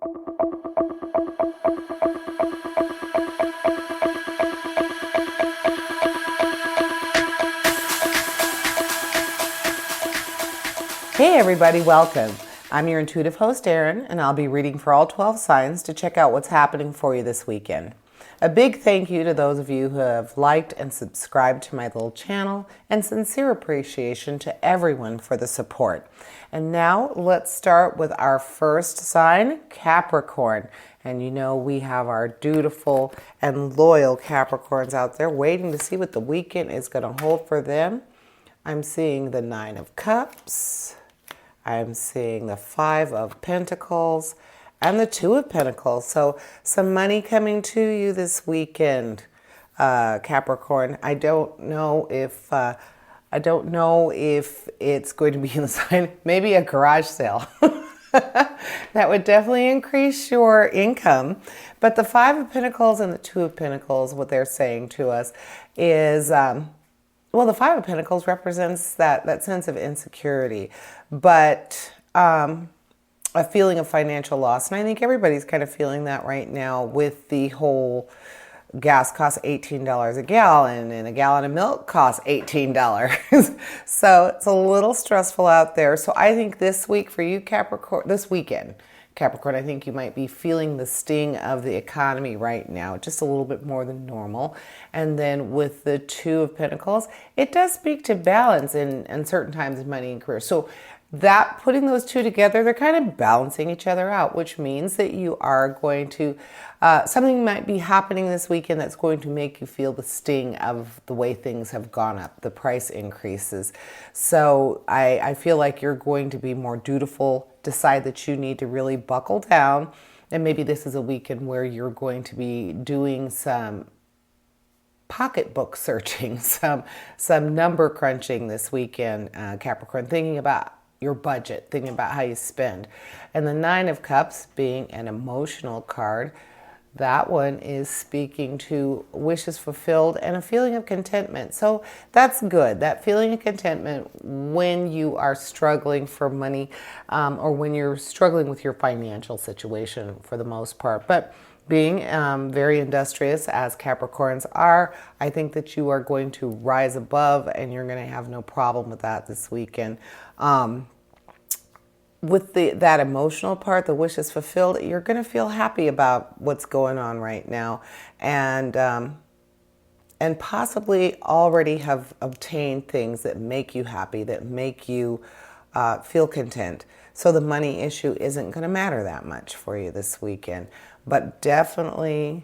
Hey everybody, welcome. I'm your intuitive host, Erin, and I'll be reading for all 12 signs to check out what's happening for you this weekend. A big thank you to those of you who have liked and subscribed to my little channel, and sincere appreciation to everyone for the support. And now let's start with our first sign, Capricorn. And you know we have our dutiful and loyal Capricorns out there waiting to see what the weekend is going to hold for them. I'm seeing the 9 of Cups. I'm seeing the 5 of Pentacles and the 2 of Pentacles. So some money coming to you this weekend, Capricorn. I don't know if it's going to be in the sign. Maybe a garage sale. That would definitely increase your income. But the 5 of Pentacles and the 2 of Pentacles, what they're saying to us is, well, the 5 of Pentacles represents that sense of insecurity, but a feeling of financial loss. And I think everybody's kind of feeling that right now with the whole gas costs $18 a gallon and a gallon of milk costs $18. So it's a little stressful out there. So I think this week for you, Capricorn, this weekend, Capricorn, I think you might be feeling the sting of the economy right now, just a little bit more than normal. And then with the 2 of Pentacles, it does speak to balance in certain times in money and career. So that putting those two together, they're kind of balancing each other out, which means that you are going to, something might be happening this weekend that's going to make you feel the sting of the way things have gone up, the price increases. So I feel like you're going to be more dutiful, decide that you need to really buckle down. And maybe this is a weekend where you're going to be doing some pocketbook searching, some number crunching this weekend, Capricorn, thinking about your budget, thinking about how you spend. And the 9 of Cups being an emotional card, that one is speaking to wishes fulfilled and a feeling of contentment. So that's good, that feeling of contentment when you are struggling for money, or when you're struggling with your financial situation for the most part. But being very industrious, as Capricorns are, I think that you are going to rise above and you're going to have no problem with that this weekend. With that emotional part, the wishes fulfilled, you're going to feel happy about what's going on right now, and possibly already have obtained things that make you happy, that make you feel content. So the money issue isn't going to matter that much for you this weekend. But definitely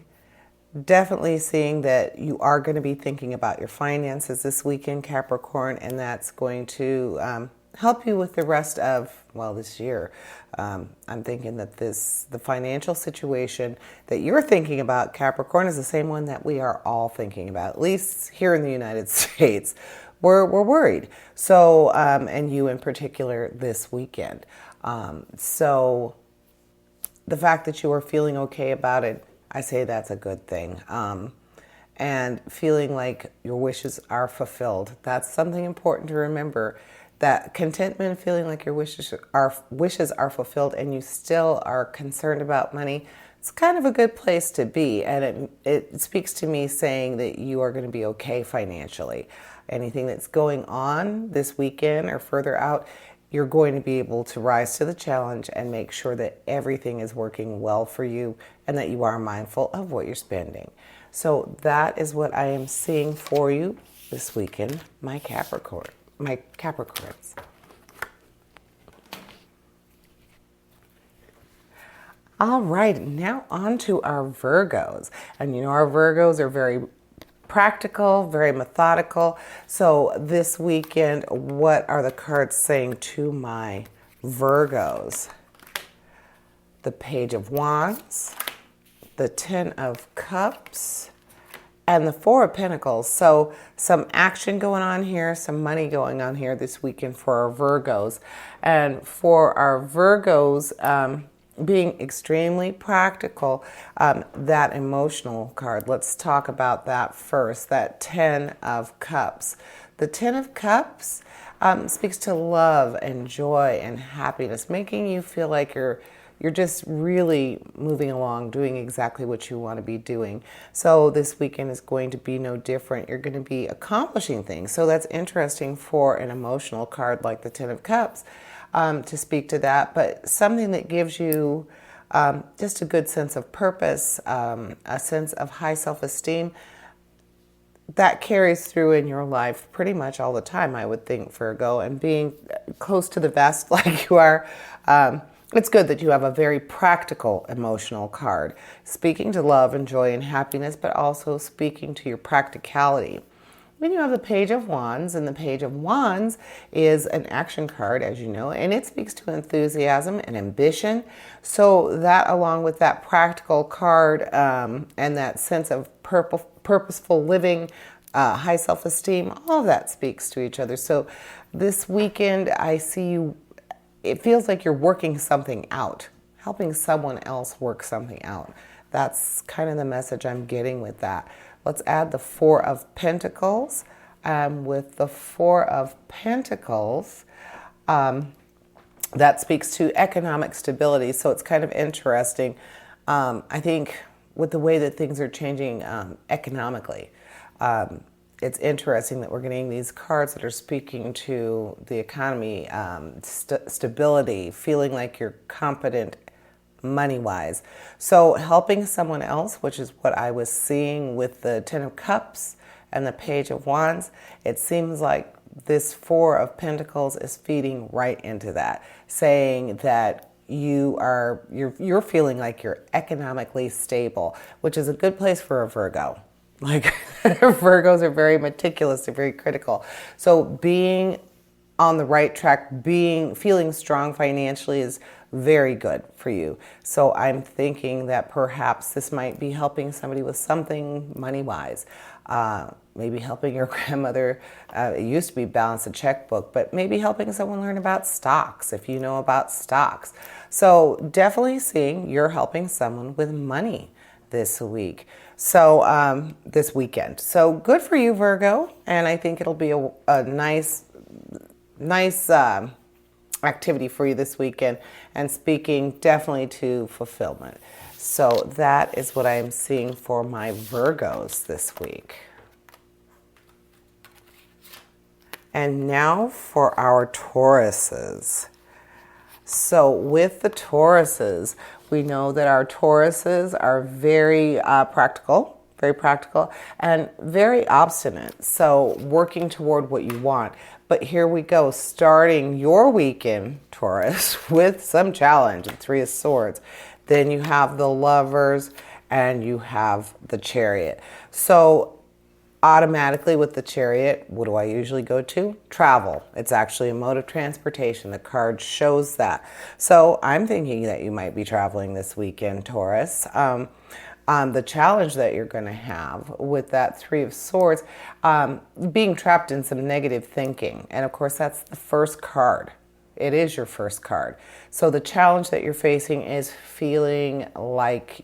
seeing that you are going to be thinking about your finances this weekend, Capricorn, and that's going to help you with the rest of, well, this year. I'm thinking that the financial situation that you're thinking about, Capricorn, is the same one that we are all thinking about, at least here in the United States. We're worried. So, and you in particular this weekend. So the fact that you are feeling okay about it, I say that's a good thing. And feeling like your wishes are fulfilled. That's something important to remember. That contentment, feeling like your wishes are fulfilled and you still are concerned about money, it's kind of a good place to be. And it speaks to me saying that you are going to be okay financially. Anything that's going on this weekend or further out, you're going to be able to rise to the challenge and make sure that everything is working well for you and that you are mindful of what you're spending. So that is what I am seeing for you this weekend, my Capricorns. All right, now on to our Virgos. And you know, our Virgos are very practical, very methodical. So this weekend, what are the cards saying to my Virgos? The Page of Wands, the 10 of Cups, and the 4 of Pentacles. So some action going on here, some money going on here this weekend for our Virgos. And for our Virgos, being extremely practical, that emotional card, let's talk about that first, that 10 of Cups. The 10 of Cups speaks to love and joy and happiness, making you feel like you're just really moving along, doing exactly what you want to be doing. So this weekend is going to be no different. You're going to be accomplishing things. So that's interesting for an emotional card like the Ten of Cups, to speak to that, but something that gives you just a good sense of purpose, a sense of high self-esteem, that carries through in your life pretty much all the time, I would think, Virgo. And being close to the vest like you are, it's good that you have a very practical emotional card, speaking to love and joy and happiness, but also speaking to your practicality. Then you have the Page of Wands, and the Page of Wands is an action card, as you know, and it speaks to enthusiasm and ambition. So that, along with that practical card and that sense of purposeful living, high self-esteem, all of that speaks to each other. So this weekend, I see you, it feels like you're working something out, helping someone else work something out. That's kind of the message I'm getting with that. Let's add the Four of Pentacles. With the Four of Pentacles, that speaks to economic stability. So it's kind of interesting. I think with the way that things are changing economically, it's interesting that we're getting these cards that are speaking to the economy, stability, feeling like you're competent money-wise. So helping someone else, which is what I was seeing with the Ten of Cups and the Page of Wands, it seems like this Four of Pentacles is feeding right into that, saying that you're feeling like you're economically stable, which is a good place for a Virgo. Like Virgos are very meticulous, they're very critical. So being on the right track, feeling strong financially is very good for you. So I'm thinking that perhaps this might be helping somebody with something money-wise. Maybe helping your grandmother, it used to be balance a checkbook, but maybe helping someone learn about stocks, if you know about stocks. So definitely seeing you're helping someone with money this week. So this weekend. So good for you, Virgo. And I think it'll be a nice activity for you this weekend, and speaking definitely to fulfillment. So that is what I am seeing for my Virgos this week. And now for our Tauruses. So with the Tauruses, we know that our Tauruses are very practical, and very obstinate. So working toward what you want. But here we go, starting your weekend, Taurus, with some challenge, the Three of Swords. Then you have the Lovers, and you have the Chariot. So automatically with the Chariot, what do I usually go to? Travel. It's actually a mode of transportation. The card shows that. So I'm thinking that you might be traveling this weekend, Taurus. The challenge that you're going to have with that Three of Swords, being trapped in some negative thinking. And of course, that's the first card. It is your first card. So the challenge that you're facing is feeling like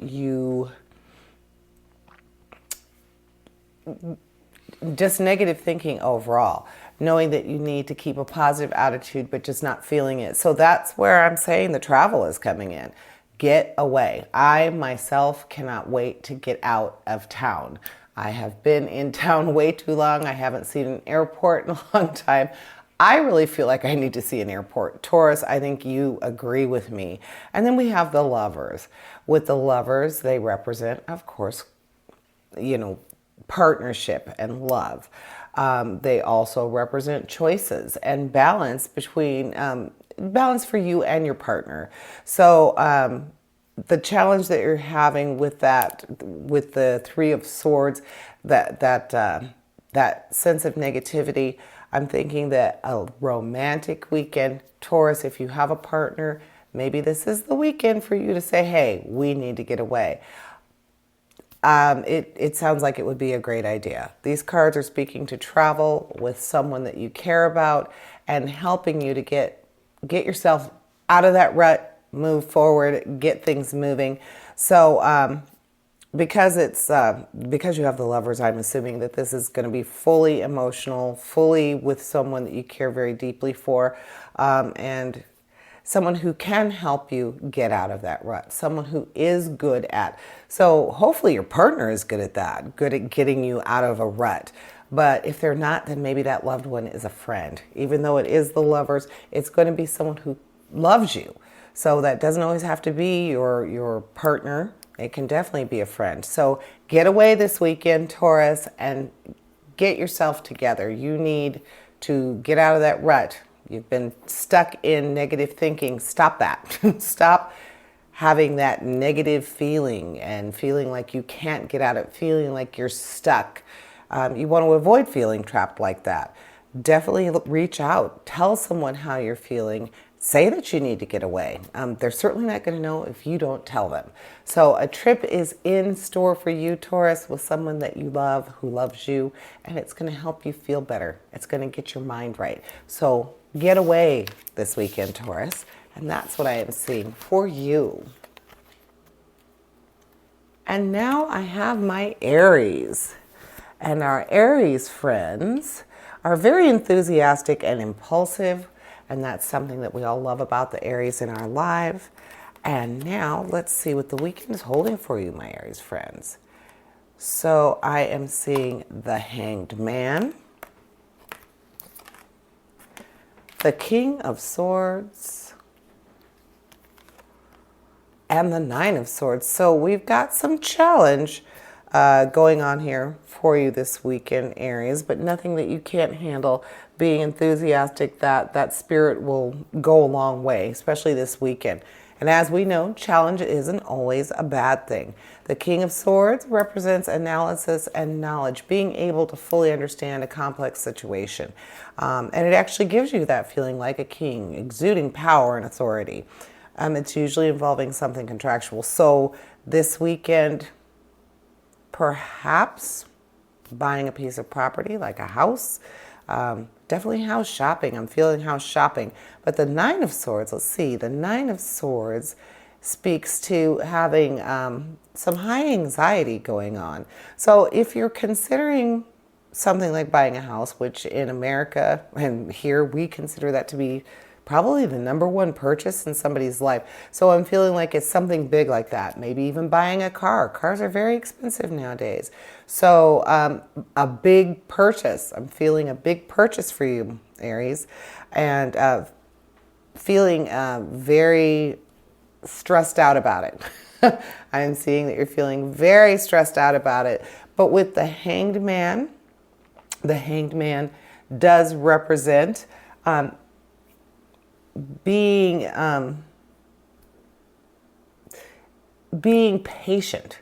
just negative thinking overall, knowing that you need to keep a positive attitude, but just not feeling it. So that's where I'm saying the travel is coming in. Get away. I myself cannot wait to get out of town. I have been in town way too long. I haven't seen an airport in a long time. I really feel like I need to see an airport. Taurus, I think you agree with me. And then we have the Lovers. With the Lovers, they represent, of course, partnership and love. They also represent choices and balance between balance for you and your partner. So the challenge that you're having with the Three of Swords, that sense of negativity, I'm thinking that a romantic weekend, Taurus, if you have a partner, maybe this is the weekend for you to say, hey, we need to get away. It sounds like it would be a great idea. These cards are speaking to travel with someone that you care about and helping you to get yourself out of that rut, move forward, get things moving. So because you have the Lovers, I'm assuming that this is going to be fully emotional, fully with someone that you care very deeply for, and someone who can help you get out of that rut, someone who is good at. So hopefully your partner is good at that, good at getting you out of a rut. But if they're not, then maybe that loved one is a friend. Even though it is the lovers, it's going to be someone who loves you. So that doesn't always have to be your partner. It can definitely be a friend. So get away this weekend, Taurus, and get yourself together. You need to get out of that rut. You've been stuck in negative thinking. Stop that. Stop having that negative feeling and feeling like you can't get out of it, feeling like you're stuck. You want to avoid feeling trapped like that. Definitely reach out. Tell someone how you're feeling. Say that you need to get away. They're certainly not going to know if you don't tell them. So a trip is in store for you, Taurus, with someone that you love, who loves you, and it's going to help you feel better. It's going to get your mind right. So get away this weekend, Taurus, and that's what I am seeing for you. And now I have my Aries. And our Aries friends are very enthusiastic and impulsive. And that's something that we all love about the Aries in our life. And now let's see what the weekend is holding for you, my Aries friends. So I am seeing the Hanged Man, the King of Swords, and the Nine of Swords. So we've got some challenge going on here for you this weekend, Aries, but nothing that you can't handle. Being enthusiastic, that spirit will go a long way, especially this weekend. And as we know, challenge isn't always a bad thing. The King of Swords represents analysis and knowledge, being able to fully understand a complex situation. And it actually gives you that feeling like a king, exuding power and authority. It's usually involving something contractual. So this weekend, perhaps buying a piece of property like a house. Definitely house shopping. I'm feeling house shopping. But the Nine of Swords, let's see. The Nine of Swords speaks to having some high anxiety going on. So if you're considering something like buying a house, which in America and here we consider that to be probably the number one purchase in somebody's life. So I'm feeling like it's something big like that. Maybe even buying a car. Cars are very expensive nowadays. So a big purchase. I'm feeling a big purchase for you, Aries. And feeling very stressed out about it. I am seeing that you're feeling very stressed out about it. But with the Hanged Man does represent being patient,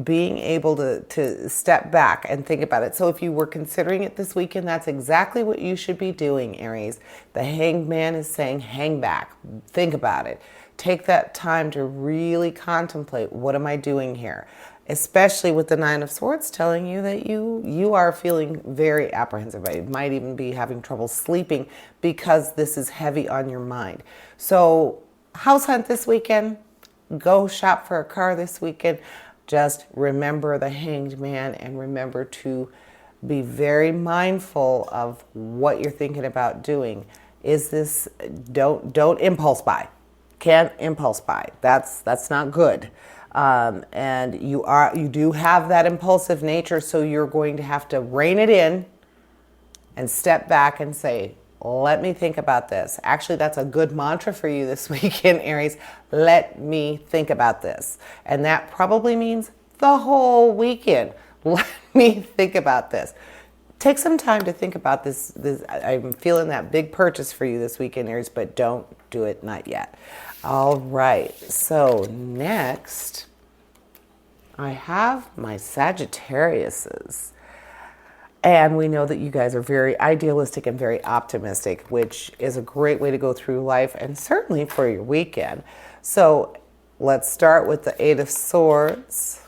being able to step back and think about it. So if you were considering it this weekend, that's exactly what you should be doing, Aries. The Hanged Man is saying, hang back, think about it. Take that time to really contemplate, what am I doing here? Especially with the Nine of Swords telling you that you are feeling very apprehensive. You might even be having trouble sleeping because this is heavy on your mind. So house hunt this weekend. Go shop for a car this weekend. Just remember the Hanged Man and remember to be very mindful of what you're thinking about doing. Is this, don't impulse buy. Can't impulse buy. That's not good. And you do have that impulsive nature, so you're going to have to rein it in and step back and say, let me think about this. Actually, that's a good mantra for you this weekend, Aries. Let me think about this. And that probably means the whole weekend. Let me think about this. Take some time to think about this. I'm feeling that big purchase for you this weekend, Aries, but don't do it, not yet. All right, so next I have my Sagittariuses. And we know that you guys are very idealistic and very optimistic, which is a great way to go through life and certainly for your weekend. So let's start with the Eight of Swords,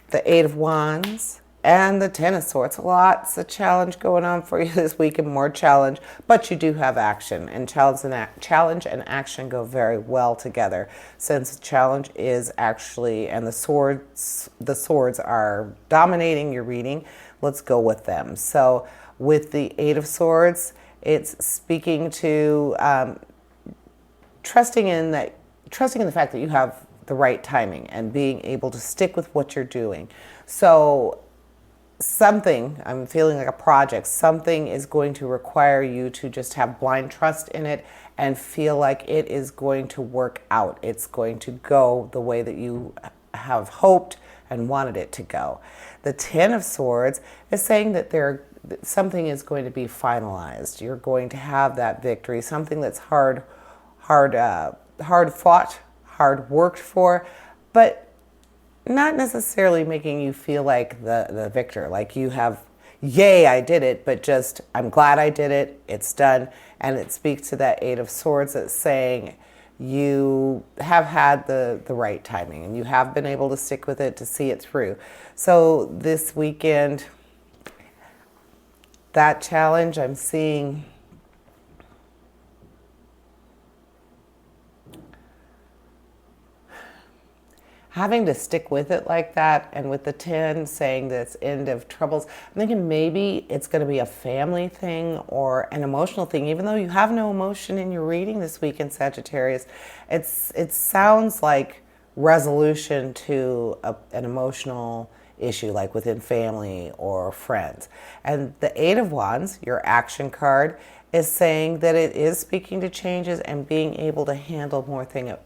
the Eight of Wands, and the Ten of Swords. Lots of challenge going on for you this week and more challenge, but you do have action, and challenge and action go very well together, since challenge is actually, and the swords are dominating your reading. Let's go with them. So with the Eight of Swords, it's speaking to trusting in the fact that you have the right timing and being able to stick with what you're doing. So something, I'm feeling like a project, something is going to require you to just have blind trust in it and feel like it is going to work out. It's going to go the way that you have hoped and wanted it to go. The Ten of Swords is saying that something is going to be finalized. You're going to have that victory, something that's hard fought, hard worked for, but not necessarily making you feel like the victor, like you have, yay, I did it, but just, I'm glad I did it, it's done. And it speaks to that Eight of Swords that's saying you have had the right timing and you have been able to stick with it to see it through. So this weekend, that challenge, I'm seeing having to stick with it like that, and with the 10 saying that it's end of troubles, I'm thinking maybe it's going to be a family thing or an emotional thing, even though you have no emotion in your reading this week in Sagittarius. It sounds like resolution to an emotional issue, like within family or friends. And the Eight of Wands, your action card, is saying that it is speaking to changes and being able to handle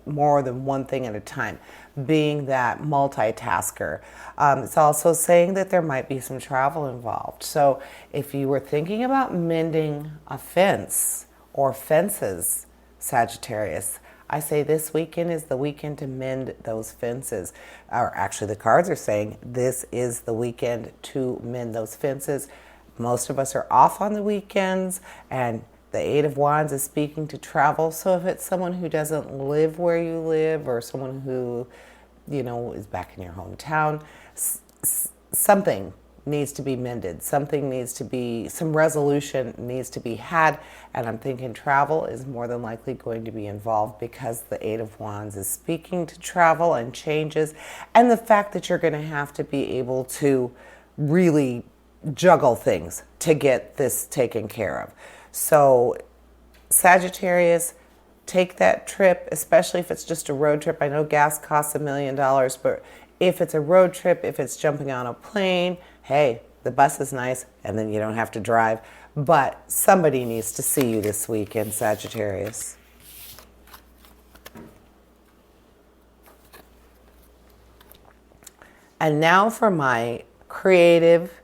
more than one thing at a time, being that multitasker. It's also saying that there might be some travel involved. So if you were thinking about mending a fence or fences, Sagittarius, I say this weekend is the weekend to mend those fences. Or actually, the cards are saying this is the weekend to mend those fences. Most of us are off on the weekends, and the Eight of Wands is speaking to travel. So if it's someone who doesn't live where you live, or someone who, is back in your hometown, something needs to be mended. Some resolution needs to be had. And I'm thinking travel is more than likely going to be involved, because the Eight of Wands is speaking to travel and changes, and the fact that you're going to have to be able to really juggle things to get this taken care of. So Sagittarius, take that trip, especially if it's just a road trip. I know gas costs $1 million, but if it's a road trip, if it's jumping on a plane, hey, the bus is nice and then you don't have to drive. But somebody needs to see you this weekend, Sagittarius. And now for my creative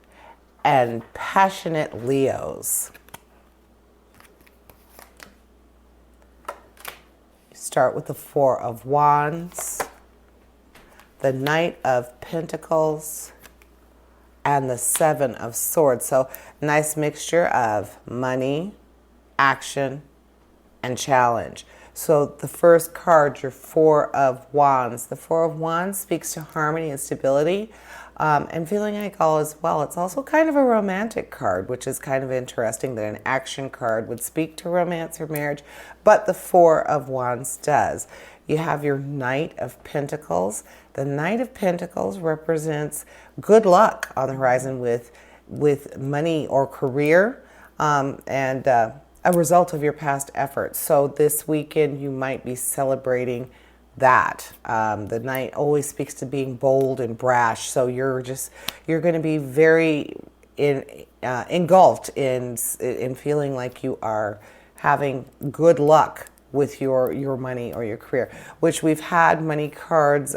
and passionate Leos. Start with the Four of Wands, the Knight of Pentacles, and the Seven of Swords. So nice mixture of money, action, and challenge. So the first card, your Four of Wands. The Four of Wands speaks to harmony and stability, and feeling like all is well. It's also kind of a romantic card, which is kind of interesting that an action card would speak to romance or marriage, but the Four of Wands does. You have your Knight of Pentacles. The Knight of Pentacles represents good luck on the horizon with money or career, and a result of your past efforts. So this weekend you might be celebrating that. The Knight always speaks to being bold and brash. So you're going to be very engulfed in feeling like you are having good luck with your money or your career, which we've had money cards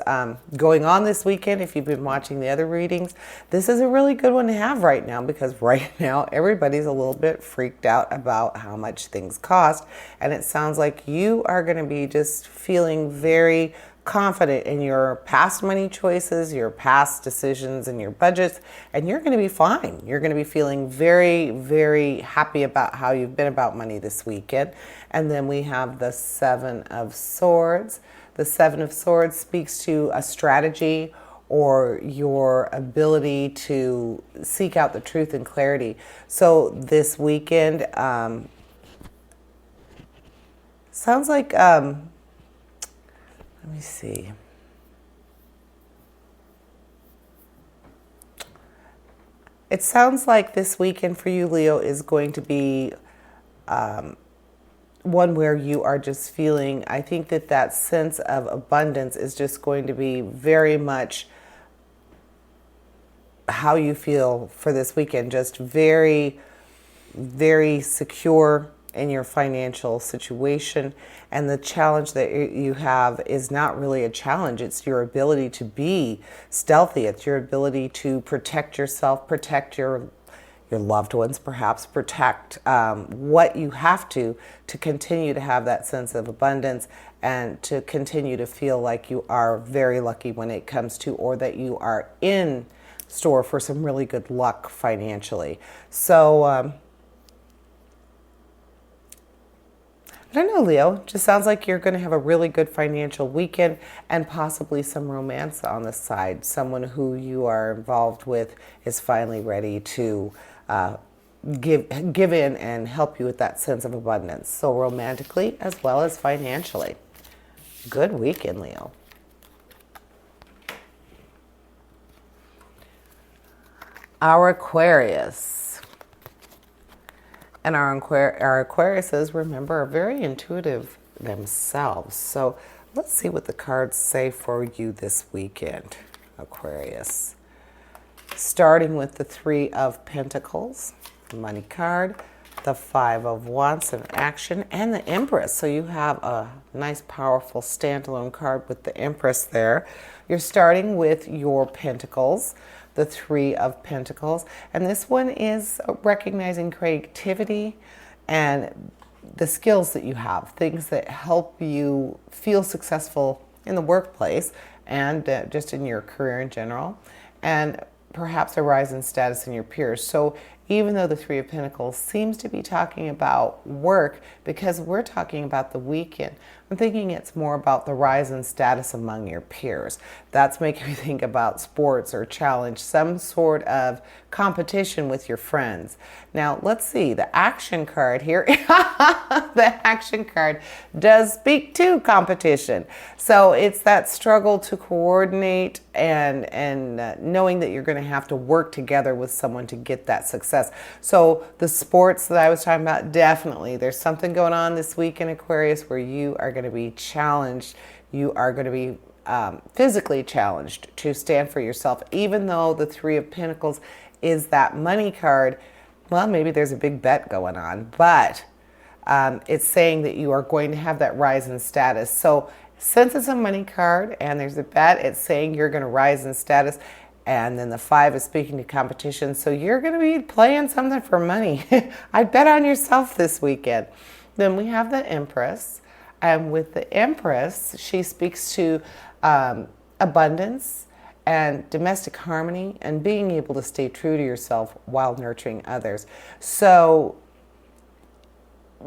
going on this weekend. If you've been watching the other readings, this is a really good one to have right now, because right now everybody's a little bit freaked out about how much things cost, and it sounds like you are going to be just feeling very confident in your past money choices, your past decisions, and your budgets, and you're going to be fine. You're going to be feeling very, very happy about how you've been about money this weekend. And then we have the Seven of Swords. The Seven of Swords speaks to a strategy or your ability to seek out the truth and clarity. So this weekend sounds like let me see. It sounds like this weekend for you, Leo, is going to be one where you are just feeling, I think that that sense of abundance is just going to be very much how you feel for this weekend. Just very, very secure in your financial situation. And the challenge that you have is not really a challenge. It's your ability to be stealthy. It's your ability to protect yourself, protect your loved ones, perhaps protect what you have to continue to have that sense of abundance and to continue to feel like you are very lucky when it comes to, or that you are in store for some really good luck financially. So I don't know, Leo. Just sounds like you're going to have a really good financial weekend and possibly some romance on the side. Someone who you are involved with is finally ready to give in and help you with that sense of abundance. So romantically as well as financially. Good weekend, Leo. Our Aquarius. And our Aquariuses, remember, are very intuitive themselves. So let's see what the cards say for you this weekend, Aquarius. Starting with the Three of Pentacles, money card, the Five of Wands in action, and the Empress. So you have a nice, powerful standalone card with the Empress there. You're starting with your Pentacles, the Three of Pentacles. And this one is recognizing creativity and the skills that you have, things that help you feel successful in the workplace and just in your career in general, and perhaps a rise in status in your peers. So even though the Three of Pentacles seems to be talking about work, because we're talking about the weekend, I'm thinking it's more about the rise in status among your peers. That's making me think about sports or challenge, some sort of competition with your friends. Now, let's see, the action card here, the action card does speak to competition. So it's that struggle to coordinate and knowing that you're going to have to work together with someone to get that success. So the sports that I was talking about, definitely, there's something going on this week in Aquarius where you are going to be challenged. You are going to be physically challenged to stand for yourself, even though the Three of Pentacles is that money card. Well, maybe there's a big bet going on, but it's saying that you are going to have that rise in status. So since it's a money card and there's a bet, it's saying you're going to rise in status. And then the Five is speaking to competition. So you're going to be playing something for money. I'd bet on yourself this weekend. Then we have the Empress. And with the Empress, she speaks to abundance and domestic harmony and being able to stay true to yourself while nurturing others. So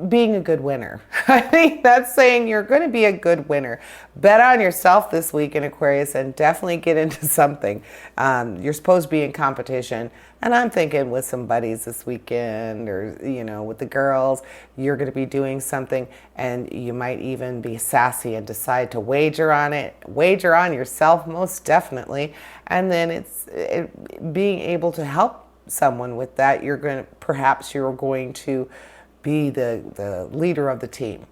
being a good winner. I think that's saying you're going to be a good winner. Bet on yourself this week in Aquarius and definitely get into something. You're supposed to be in competition. And I'm thinking with some buddies this weekend or, with the girls, you're going to be doing something and you might even be sassy and decide to wager on it. Wager on yourself, most definitely. And then it's being able to help someone with that. Perhaps you're going to be the leader of the team.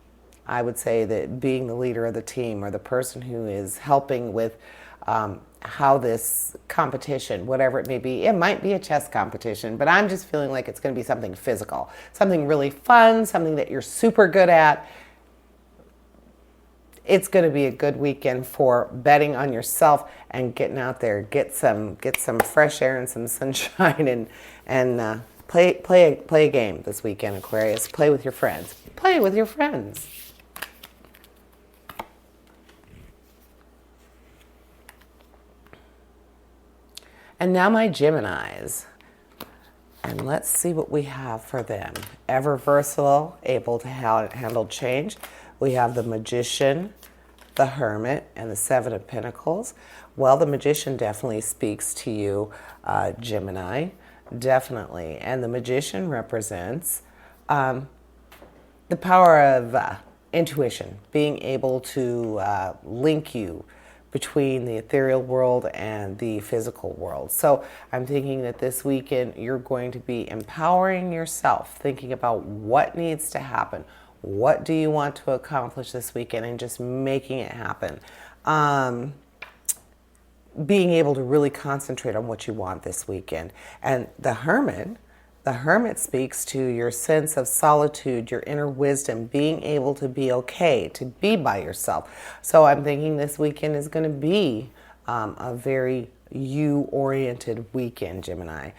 I would say that being the leader of the team or the person who is helping with how this competition, whatever it may be, it might be a chess competition, but I'm just feeling like it's going to be something physical, something really fun, something that you're super good at. It's going to be a good weekend for betting on yourself and getting out there, get some fresh air and some sunshine and Play a game this weekend, Aquarius. Play with your friends. Play with your friends. And now my Geminis. And let's see what we have for them. Ever versatile, able to handle change. We have the Magician, the Hermit, and the Seven of Pentacles. Well, the Magician definitely speaks to you, Gemini. Definitely. And the Magician represents the power of intuition, being able to link you between the ethereal world and the physical world. So I'm thinking that this weekend you're going to be empowering yourself, thinking about what needs to happen, What do you want to accomplish this weekend, and just making it happen. Being able to really concentrate on what you want this weekend. And the Hermit speaks to your sense of solitude, your inner wisdom, being able to be okay, to be by yourself. So I'm thinking this weekend is going to be a very you-oriented weekend, Gemini.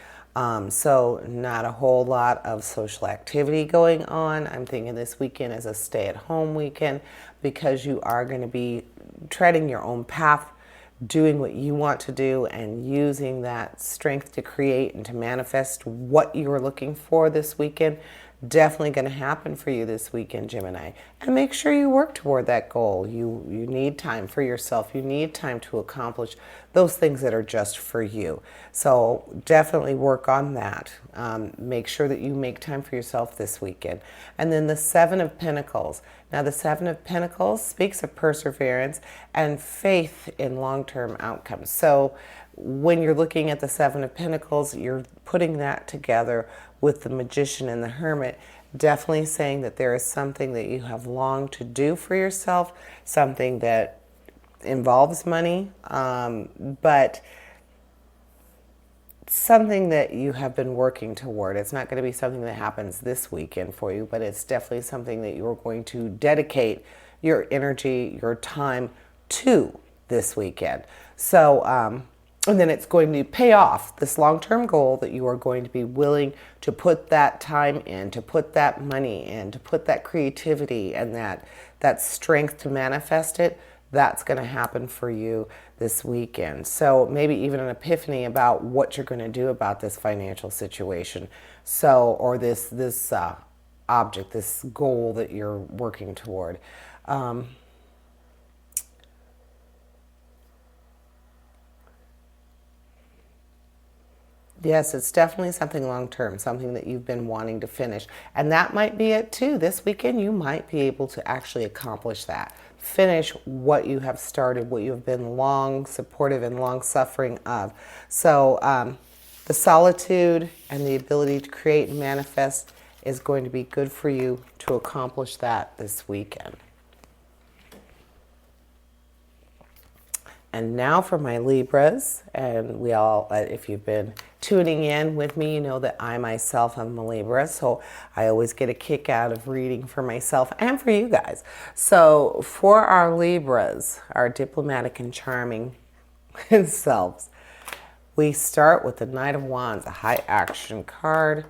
So not a whole lot of social activity going on. I'm thinking this weekend is a stay-at-home weekend, because you are going to be treading your own path, doing what you want to do, and using that strength to create and to manifest what you are looking for this weekend. Definitely going to happen for you this weekend, Gemini. And make sure you work toward that goal. You need time for yourself. You need time to accomplish those things that are just for you. So definitely work on that. Make sure that you make time for yourself this weekend. And then the Seven of Pentacles. Now the Seven of Pentacles speaks of perseverance and faith in long-term outcomes. So when you're looking at the Seven of Pentacles, you're putting that together with the Magician and the Hermit, definitely saying that there is something that you have longed to do for yourself, something that involves money, but something that you have been working toward. It's not going to be something that happens this weekend for you, but it's definitely something that you're going to dedicate your energy, your time to this weekend. So, and then it's going to pay off this long-term goal that you are going to be willing to put that time in, to put that money in, to put that creativity and that strength to manifest it. That's going to happen for you this weekend. So maybe even an epiphany about what you're going to do about this financial situation. So, or this object, this goal that you're working toward. Yes, it's definitely something long-term, something that you've been wanting to finish. And that might be it too. This weekend, you might be able to actually accomplish that. Finish what you have started, what you have been long supportive and long suffering of. So the solitude and the ability to create and manifest is going to be good for you to accomplish that this weekend. And now for my Libras, and we all, if you've been tuning in with me, you know that I myself am a Libra, so I always get a kick out of reading for myself and for you guys. So for our Libras, our diplomatic and charming selves, we start with the Knight of Wands, a high action card.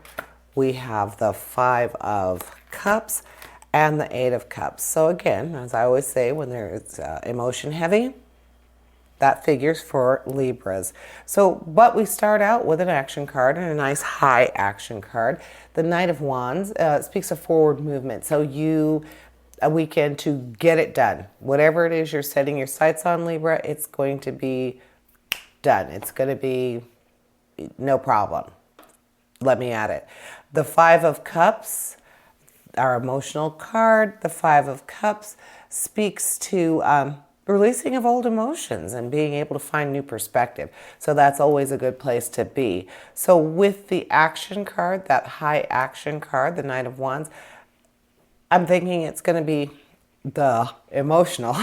We have the Five of Cups and the Eight of Cups. So again, as I always say, when there's emotion heavy, that figures for Libras. So, but we start out with an action card and a nice high action card. The Knight of Wands speaks of forward movement. So a weekend to get it done. Whatever it is you're setting your sights on, Libra, it's going to be done. It's going to be no problem. Let me at it. The Five of Cups, our emotional card, the Five of Cups speaks to releasing of old emotions and being able to find new perspective. So that's always a good place to be. So with the action card, that high action card, the Knight of Wands, I'm thinking it's going to be the emotional.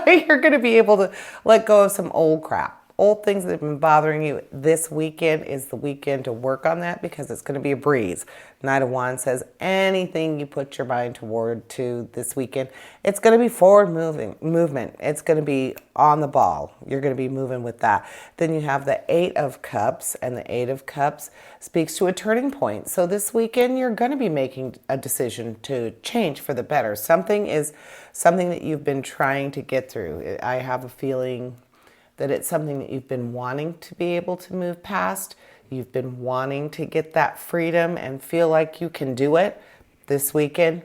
You're going to be able to let go of some old crap. Old things that have been bothering you. This weekend is the weekend to work on that because it's going to be a breeze. Knight of Wands says anything you put your mind toward to this weekend, it's going to be forward movement. It's going to be on the ball. You're going to be moving with that. Then you have the Eight of Cups, and the Eight of Cups speaks to a turning point. So this weekend, you're going to be making a decision to change for the better. Something that you've been trying to get through. I have a feeling that it's something that you've been wanting to be able to move past. You've been wanting to get that freedom and feel like you can do it. This weekend,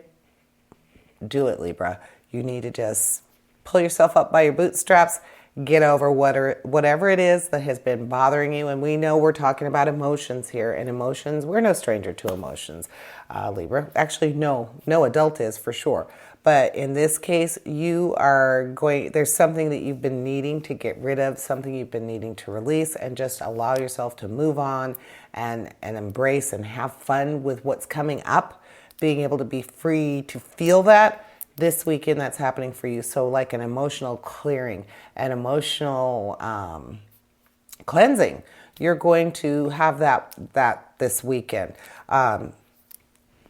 do it, Libra. You need to just pull yourself up by your bootstraps, get over whatever it is that has been bothering you. And we know we're talking about emotions here, and emotions, we're no stranger to emotions, Libra. Actually, no adult is for sure. But in this case, there's something that you've been needing to get rid of, something you've been needing to release, and just allow yourself to move on and embrace and have fun with what's coming up. being able to be free to feel that this weekend, that's happening for you. So like an emotional clearing, an emotional cleansing. You're going to have that this weekend.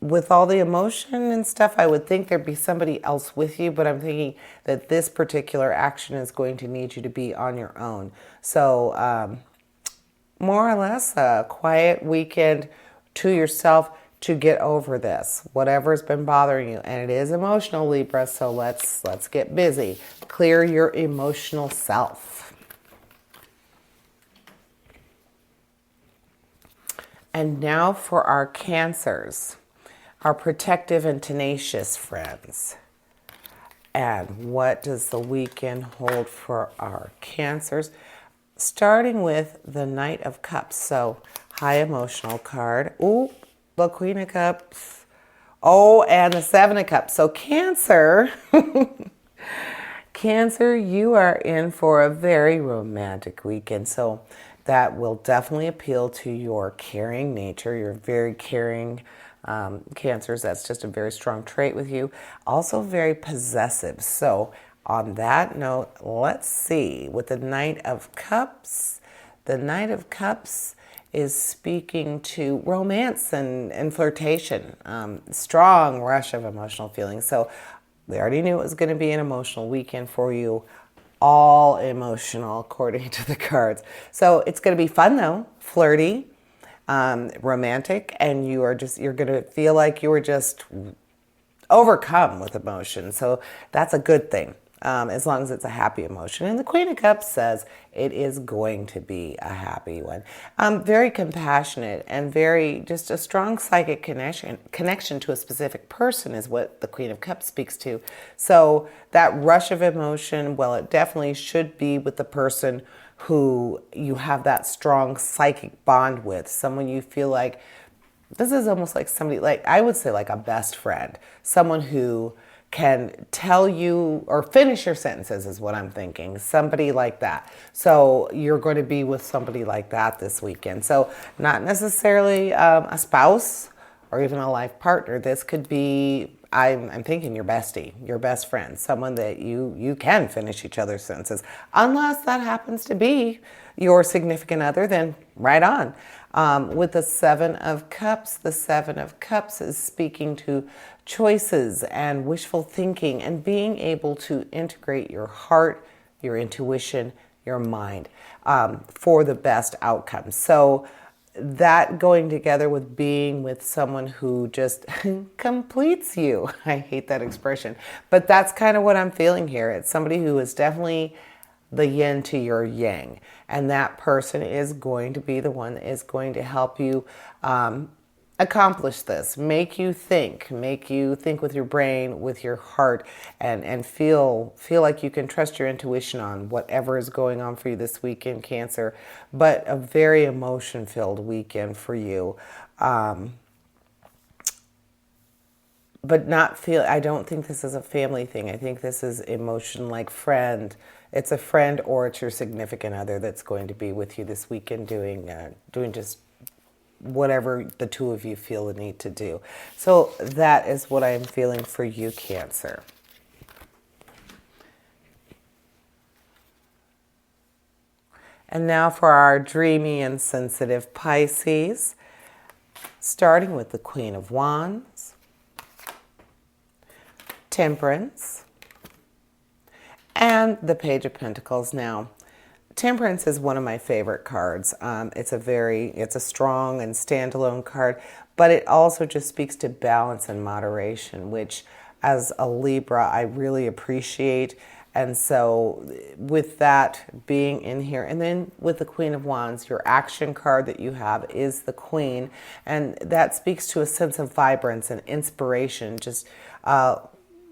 With all the emotion and stuff, I would think there'd be somebody else with you, but I'm thinking that this particular action is going to need you to be on your own. So more or less a quiet weekend to yourself to get over this, whatever's been bothering you. And it is emotional, Libra, so let's get busy. Clear your emotional self. And now for our Cancers, our protective and tenacious friends. And what does the weekend hold for our Cancers? Starting with the Knight of Cups. So high emotional card. Ooh, the Queen of Cups. Oh, and the Seven of Cups. So Cancer, Cancer, you are in for a very romantic weekend. So that will definitely appeal to your caring nature. You're very caring Cancers. That's just a very strong trait with you. Also very possessive. So on that note, let's see. With the Knight of Cups, the Knight of Cups is speaking to romance and flirtation. Strong rush of emotional feelings. So we already knew it was going to be an emotional weekend for you. All emotional according to the cards. So it's going to be fun though, flirty, romantic, and you're going to feel like you were just overcome with emotion. So that's a good thing, as long as it's a happy emotion. And the Queen of Cups says it is going to be a happy one. Very compassionate and very just a strong psychic connection to a specific person is what the Queen of Cups speaks to. So that rush of emotion, well, it definitely should be with the person who you have that strong psychic bond with, someone you feel like, this is almost like somebody, like I would say like a best friend, someone who can tell you or finish your sentences is what I'm thinking. Somebody like that. So you're going to be with somebody like that this weekend. So not necessarily a spouse or even a life partner. This could be, I'm thinking your bestie, your best friend, someone that you can finish each other's sentences. Unless that happens to be your significant other, then right on. With the Seven of Cups, the Seven of Cups is speaking to choices and wishful thinking and being able to integrate your heart, your intuition, your mind for the best outcome. So that going together with being with someone who just completes you. I hate that expression, but that's kind of what I'm feeling here. It's somebody who is definitely the yin to your yang. And that person is going to be the one that is going to help you accomplish this, make you think with your brain, with your heart, and feel like you can trust your intuition on whatever is going on for you this weekend, Cancer. But a very emotion-filled weekend for you. But I don't think this is a family thing. I think this is emotion like friend. It's a friend or it's your significant other that's going to be with you this weekend doing just whatever the two of you feel the need to do. So that is what I am feeling for you, Cancer. And now for our dreamy and sensitive Pisces, starting with the Queen of Wands, Temperance, and the Page of Pentacles. Now, Temperance is one of my favorite cards. It's a strong and standalone card, but it also just speaks to balance and moderation, which as a Libra, I really appreciate. And so with that being in here, and then with the Queen of Wands, your action card that you have is the Queen, and that speaks to a sense of vibrance and inspiration, just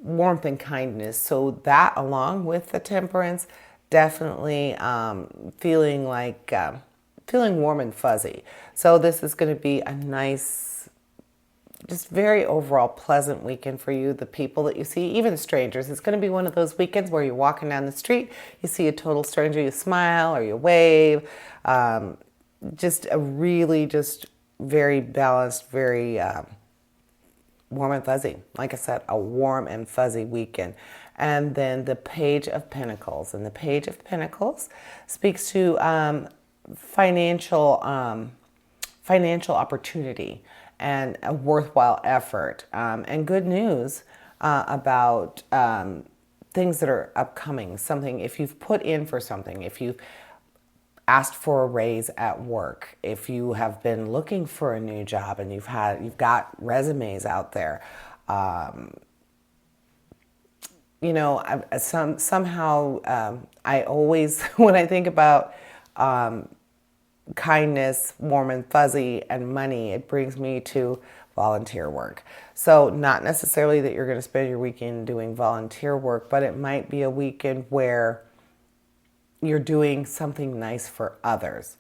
warmth and kindness. So that, along with the Temperance, definitely feeling warm and fuzzy. So this is going to be a nice, just very overall pleasant weekend for you. The people that you see, even strangers, it's going to be one of those weekends where you're walking down the street, you see a total stranger, you smile or you wave. Just a really just very balanced, very warm and fuzzy. Like I said, a warm and fuzzy weekend. And then the Page of Pentacles. And the Page of Pentacles speaks to financial opportunity and a worthwhile effort, and good news about things that are upcoming. Something, if you've put in for something, if you've asked for a raise at work, if you have been looking for a new job and you've got resumes out there, somehow I always, when I think about kindness, warm and fuzzy, and money, it brings me to volunteer work. So not necessarily that you're going to spend your weekend doing volunteer work, but it might be a weekend where you're doing something nice for others.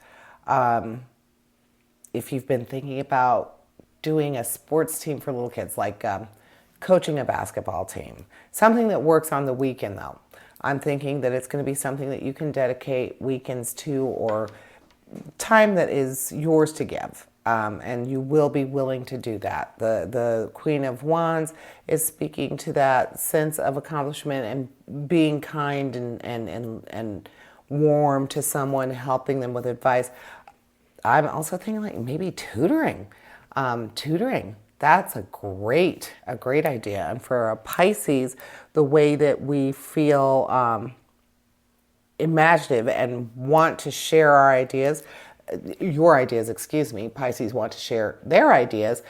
If you've been thinking about doing a sports team for little kids, like coaching a basketball team, something that works on the weekend though, I'm thinking that it's going to be something that you can dedicate weekends to, or time that is yours to give, and you will be willing to do that. The Queen of Wands is speaking to that sense of accomplishment and being kind and warm to someone, helping them with advice. I'm also thinking like maybe tutoring. That's a great idea. And for a Pisces, the way that we feel imaginative and want to share our ideas, Pisces want to share their ideas,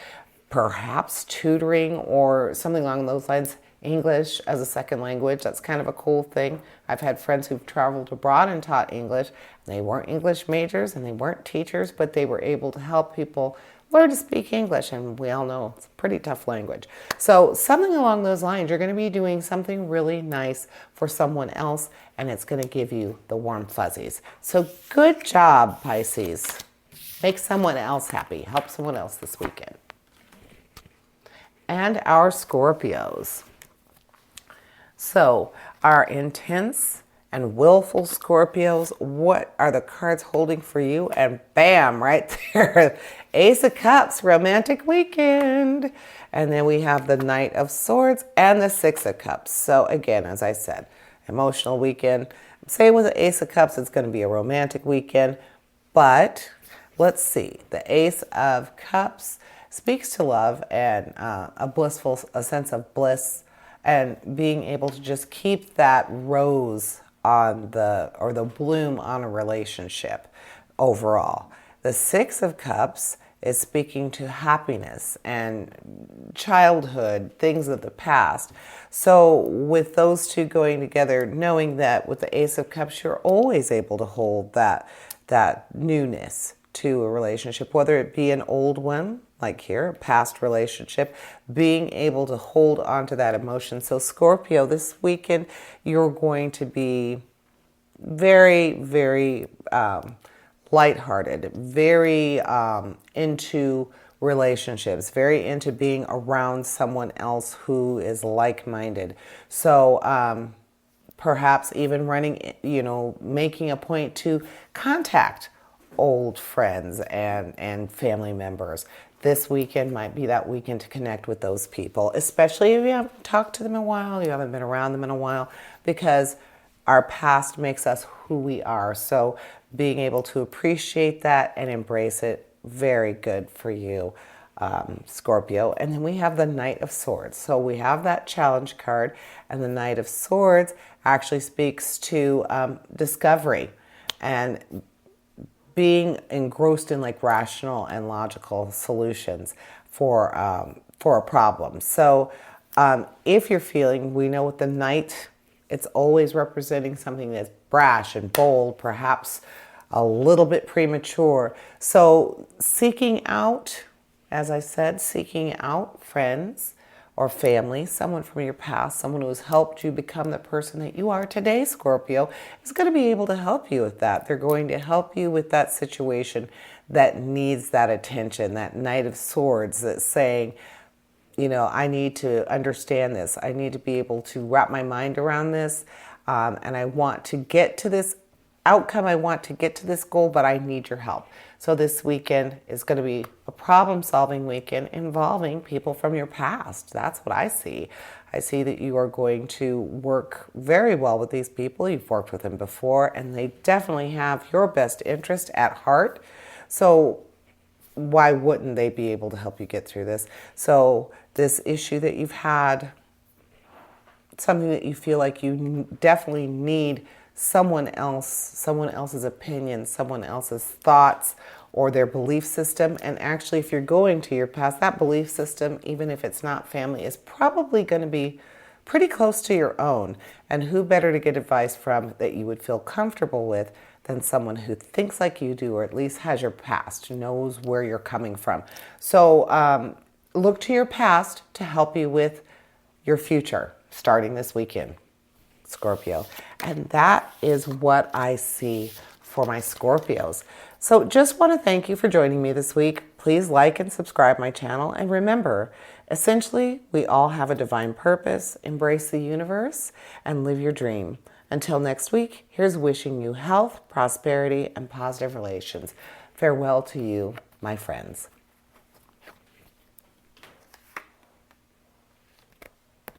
perhaps tutoring or something along those lines. English as a second language, that's kind of a cool thing. I've had friends who've traveled abroad and taught English. They weren't English majors and they weren't teachers, but they were able to help people learn to speak English, and we all know it's a pretty tough language. So something along those lines, you're going to be doing something really nice for someone else, and it's going to give you the warm fuzzies. So good job, Pisces. Make someone else happy. Help someone else this weekend. And our Scorpios. So our intense and willful Scorpios, what are the cards holding for you? And bam, right there, Ace of Cups, romantic weekend. And then we have the Knight of Swords and the Six of Cups. So again, as I said, emotional weekend. Say with the Ace of Cups, it's going to be a romantic weekend. But let's see, the Ace of Cups speaks to love and a sense of bliss, and being able to just keep that rose on the bloom on a relationship overall. The Six of Cups is speaking to happiness and childhood, things of the past. So with those two going together, knowing that with the Ace of Cups, you're always able to hold that newness to a relationship, whether it be an old one, like here, a past relationship, being able to hold on to that emotion. So Scorpio, this weekend, you're going to be very, very lighthearted, very into relationships, very into being around someone else who is like-minded. So perhaps even making a point to contact old friends and family members. This weekend might be that weekend to connect with those people, especially if you haven't talked to them in a while, you haven't been around them in a while, because our past makes us who we are. So being able to appreciate that and embrace it, very good for you, Scorpio. And then we have the Knight of Swords. So we have that challenge card, and the Knight of Swords actually speaks to discovery and being engrossed in like rational and logical solutions for a problem. So if you're feeling, we know with the Knight, it's always representing something that's brash and bold, perhaps a little bit premature. So seeking out, as I said, seeking out friends or family, someone from your past, someone who has helped you become the person that you are today, Scorpio, is going to be able to help you with that. They're going to help you with that situation that needs that attention, that Knight of Swords that's saying, I need to understand this. I need to be able to wrap my mind around this. And I want to get to this outcome I want to get to this goal, but I need your help. So this weekend is going to be a problem-solving weekend involving people from your past. That's what I see. I see that you are going to work very well with these people. You've worked with them before, and they definitely have your best interest at heart. So why wouldn't they be able to help you get through this? So this issue that you've had, something that you feel like you definitely need someone else's opinion, someone else's thoughts, or their belief system. And actually, if you're going to your past, that belief system, even if it's not family, is probably going to be pretty close to your own. And who better to get advice from that you would feel comfortable with than someone who thinks like you do, or at least has your past, knows where you're coming from. So look to your past to help you with your future starting this weekend, Scorpio. And that is what I see for my Scorpios. So just want to thank you for joining me this week. Please like and subscribe my channel. And remember, essentially, we all have a divine purpose. Embrace the universe and live your dream. Until next week, here's wishing you health, prosperity, and positive relations. Farewell to you, my friends.